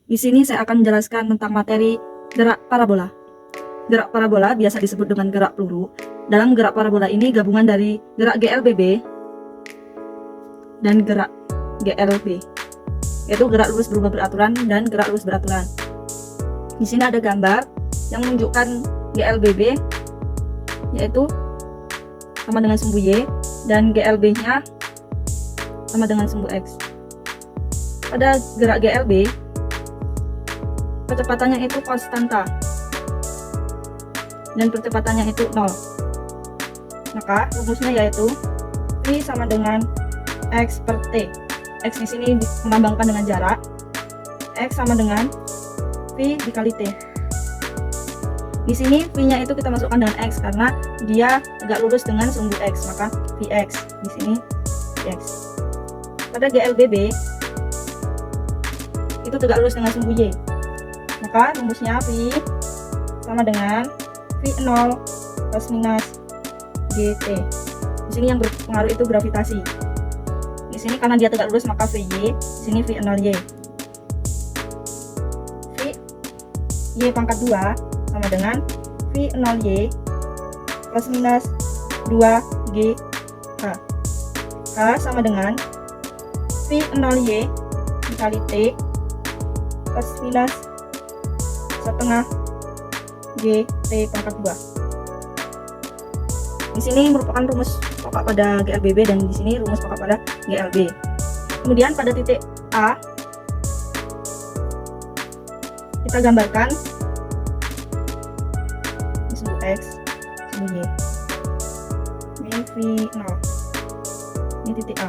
Di sini saya akan menjelaskan tentang materi gerak parabola. Gerak parabola biasa disebut dengan gerak peluru. Dalam gerak parabola ini gabungan dari gerak GLBB dan gerak GLB, yaitu gerak lurus berubah beraturan dan gerak lurus beraturan. Di sini ada gambar yang menunjukkan GLBB, yaitu sama dengan sumbu Y, dan GLB-nya sama dengan sumbu X. Pada gerak GLB, kecepatannya itu konstanta dan percepatannya itu 0. Maka rumusnya yaitu V sama dengan X per T. X di sini melambangkan dengan jarak. X sama dengan V dikali T. Di sini V-nya itu kita masukkan dengan X karena dia tegak lurus dengan sumbu X, maka Vx. Di sini Vx. Pada GLBB itu tegak lurus dengan sumbu Y. Maka rumusnya V sama dengan V0 plus minus GT. Di sini yang berpengaruh itu gravitasi. Di sini karena dia tegak lurus maka VY, di sini V0Y. V Y pangkat 2 sama dengan V0Y plus minus 2GH. H sama dengan V0Y dikali T plus minus setengah GT pangkat 2. Di sini merupakan rumus pokok pada GLBB dan di sini rumus pokok pada GLB. Kemudian pada titik A kita gambarkan sumbu X, sumbu Y. Ini V0. Ini titik A.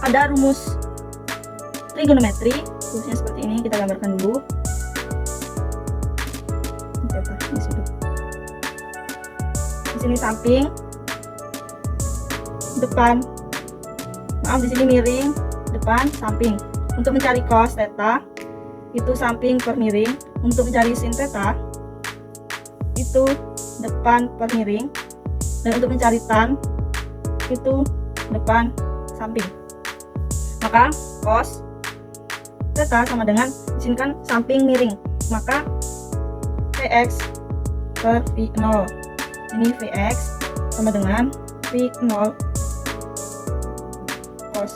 Ada rumus trigonometri, rumusnya seperti ini, kita gambarkan dulu. Di sini samping, depan, di sini miring, depan, samping. Untuk mencari cos theta itu samping per miring, untuk mencari sin theta itu depan per miring, dan untuk mencari tan itu depan samping. Maka cos theta sama dengan, di sini kan samping miring, maka Vx per V0. Ini Vx sama dengan V0 cos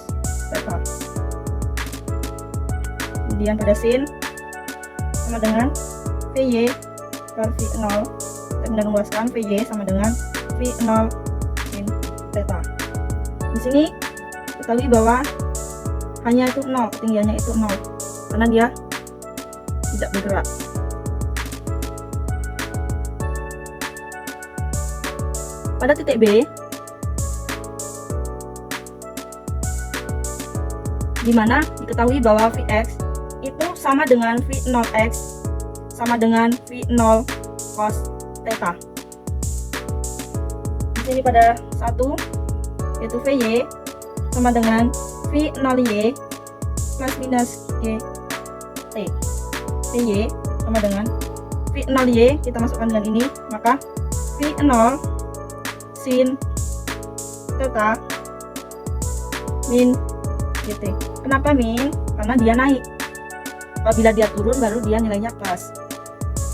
theta. Kemudian pada sin sama dengan Vy per V0. Kita meluaskan Vy sama dengan V0 sin theta. Di sini ketahui bahwa hanya itu 0, ketinggiannya itu 0 karena dia tidak bergerak. Pada titik B, di mana diketahui bahwa Vx itu sama dengan V0x sama dengan V0 cos theta. Di sini pada 1 yaitu Vy sama dengan V0y plus minus GT. Vy sama dengan V0y kita masukkan dengan ini, maka V0 sin theta min GT. Kenapa min? Karena dia naik. Apabila dia turun baru dia nilainya plus.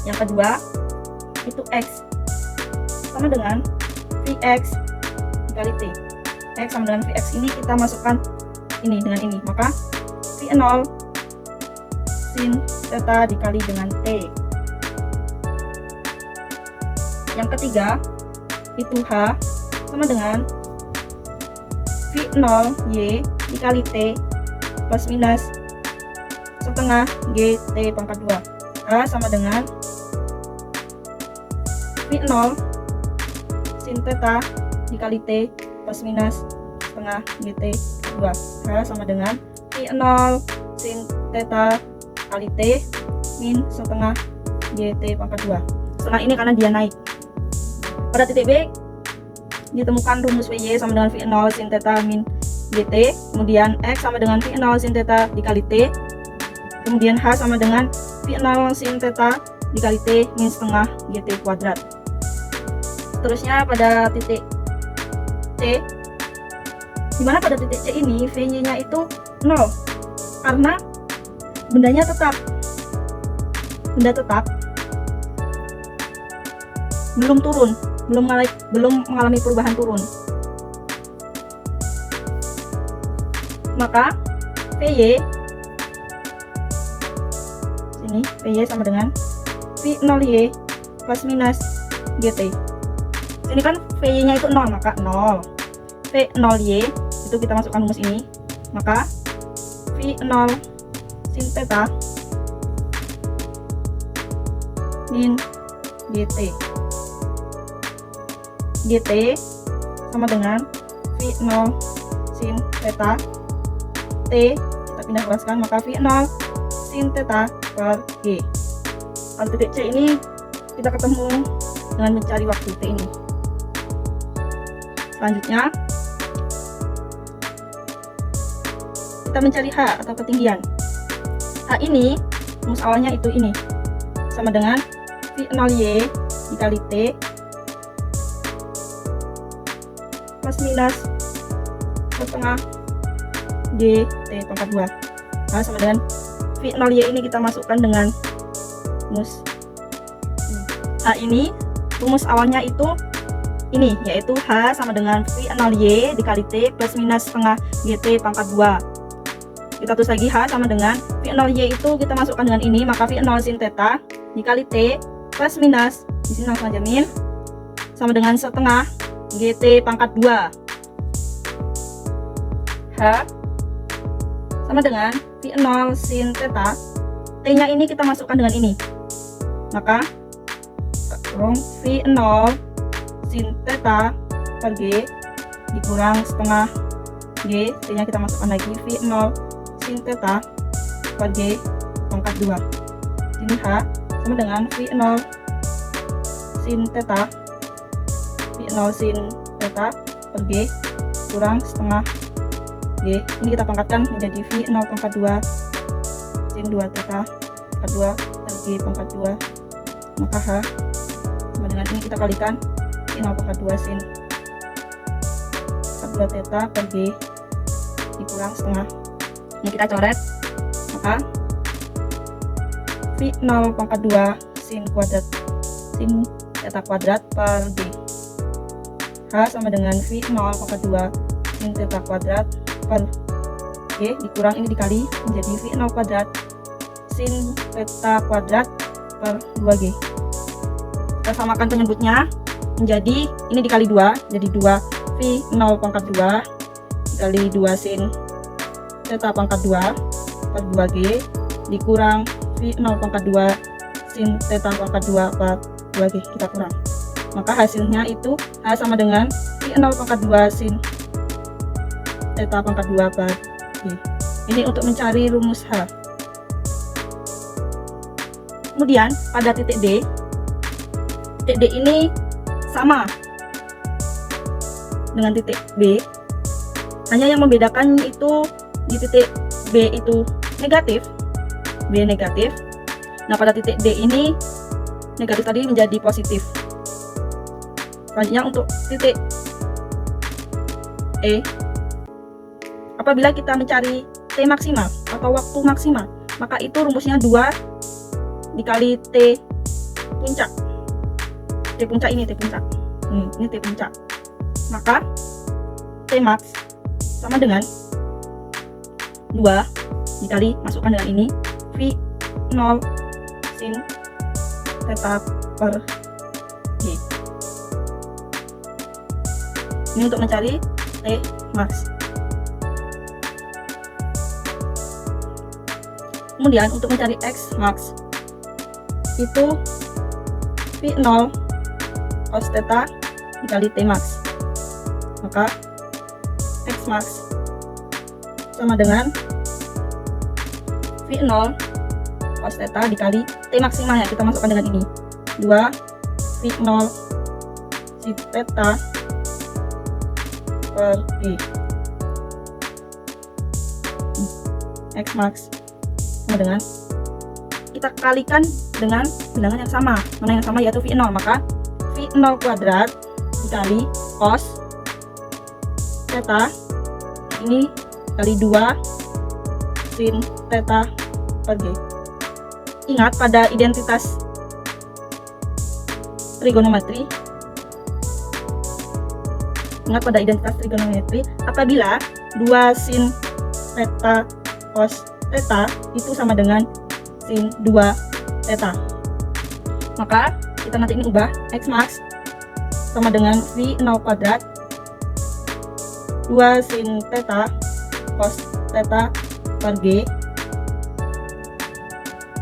Yang kedua itu X sama dengan Vx dikali T. X sama dengan Vx ini kita masukkan ini dengan ini, maka V0 sin theta dikali dengan T. Yang ketiga itu H sama dengan V0Y dikali T plus minus setengah GT pangkat 2. H sama dengan V0 sin theta dikali T plus minus setengah GT 2. H sama dengan V0 sin theta kali T min setengah GT pangkat 2. Setengah ini karena dia naik. Pada titik B ditemukan rumus Vy sama dengan V0 sin theta min GT, kemudian X sama dengan V0 sin theta dikali T, kemudian H sama dengan V0 sin theta dikali T min setengah GT kuadrat. Seterusnya pada titik C Dimana pada titik C ini VY-nya itu 0 karena benda tetap belum turun, belum mengalami perubahan turun. Maka VY sini VY sama dengan V0Y plus minus GT. Sini kan VY-nya itu 0, maka 0. V0Y itu kita masukkan rumus ini, maka V0 sin theta min GT. GT sama dengan V0 sin theta T, kita pindah kelaskan, maka V0 sin theta per G. Pada titik C ini kita ketemu dengan mencari waktu T ini. Selanjutnya kita mencari H atau ketinggian. H ini rumus awalnya itu ini sama dengan V0Y dikali T plus minus setengah G T pangkat 2. Nah, sama dengan V0Y ini kita masukkan dengan rumus H ini. Rumus awalnya itu ini, yaitu H sama dengan V0Y dikali T plus minus setengah GT pangkat 2. Kita tulis lagi H sama dengan V0Y itu kita masukkan dengan ini, maka V0 sin theta dikali T plus minus, di sini langsung aja min, sama dengan setengah GT pangkat 2. H sama dengan V0 sin theta, T-nya ini kita masukkan dengan ini, maka V0 sin theta per G dikurang setengah G, T-nya kita masukkan lagi V0 sin theta per G pangkat 2. Ini H sama dengan V0 sin theta per G kurang setengah G. Ini kita pangkatkan menjadi V0 pangkat 2 sin 2 theta pangkat 2 per G pangkat 2, maka H sama dengan ini kita kalikan V0 pangkat 2 sin pangkat 2 theta per G dikurang setengah. Ini kita coret, maka V0 pangkat 2 sin theta kuadrat per G. H sama dengan V0 pangkat 2 sin theta kuadrat per G dikurang ini dikali menjadi V0 kuadrat sin theta kuadrat per 2G. Kita samakan penyebutnya menjadi ini dikali 2, jadi 2 V0 pangkat 2 dikali 2 sin theta pangkat 2 per 2G dikurang V0 pangkat 2 sin theta pangkat 2 per 2G, kita kurang. Maka hasilnya itu H sama dengan V0 pangkat 2 sin theta pangkat 2 per G. Ini untuk mencari rumus H. Kemudian pada titik D ini sama dengan titik B, hanya yang membedakan itu di titik B itu negatif, B negatif. Nah, pada titik D ini negatif tadi menjadi positif. Selanjutnya untuk titik E, apabila kita mencari T maksimal atau waktu maksimal, maka itu rumusnya 2 dikali T puncak. T puncak ini, T puncak. Ini T puncak. Maka T max sama dengan 2 dikali, masukkan dengan ini, V0 sin theta per G. Ini untuk mencari T max. Kemudian untuk mencari X max itu V0 cos theta dikali T max, maka X max sama dengan V0 cos theta dikali T maksimalnya, kita masukkan dengan ini, 2 V0 sin theta per G. X max sama dengan, kita kalikan dengan bilangan yang sama. Mana yang sama, yaitu V0, maka V0 kuadrat dikali cos theta ini kali 2 sin theta per G. Ingat pada identitas trigonometri, apabila 2 sin theta cos theta itu sama dengan sin 2 theta, maka kita nanti ini ubah X max sama dengan V0 kuadrat 2 sin theta cos theta per G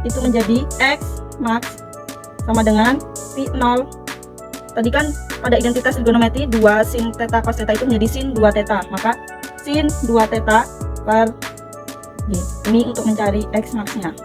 itu menjadi X max sama dengan V0. Tadi kan pada identitas trigonometri 2 sin theta cos theta itu menjadi sin 2 theta, maka sin 2 theta per G. Ini untuk mencari X max-nya.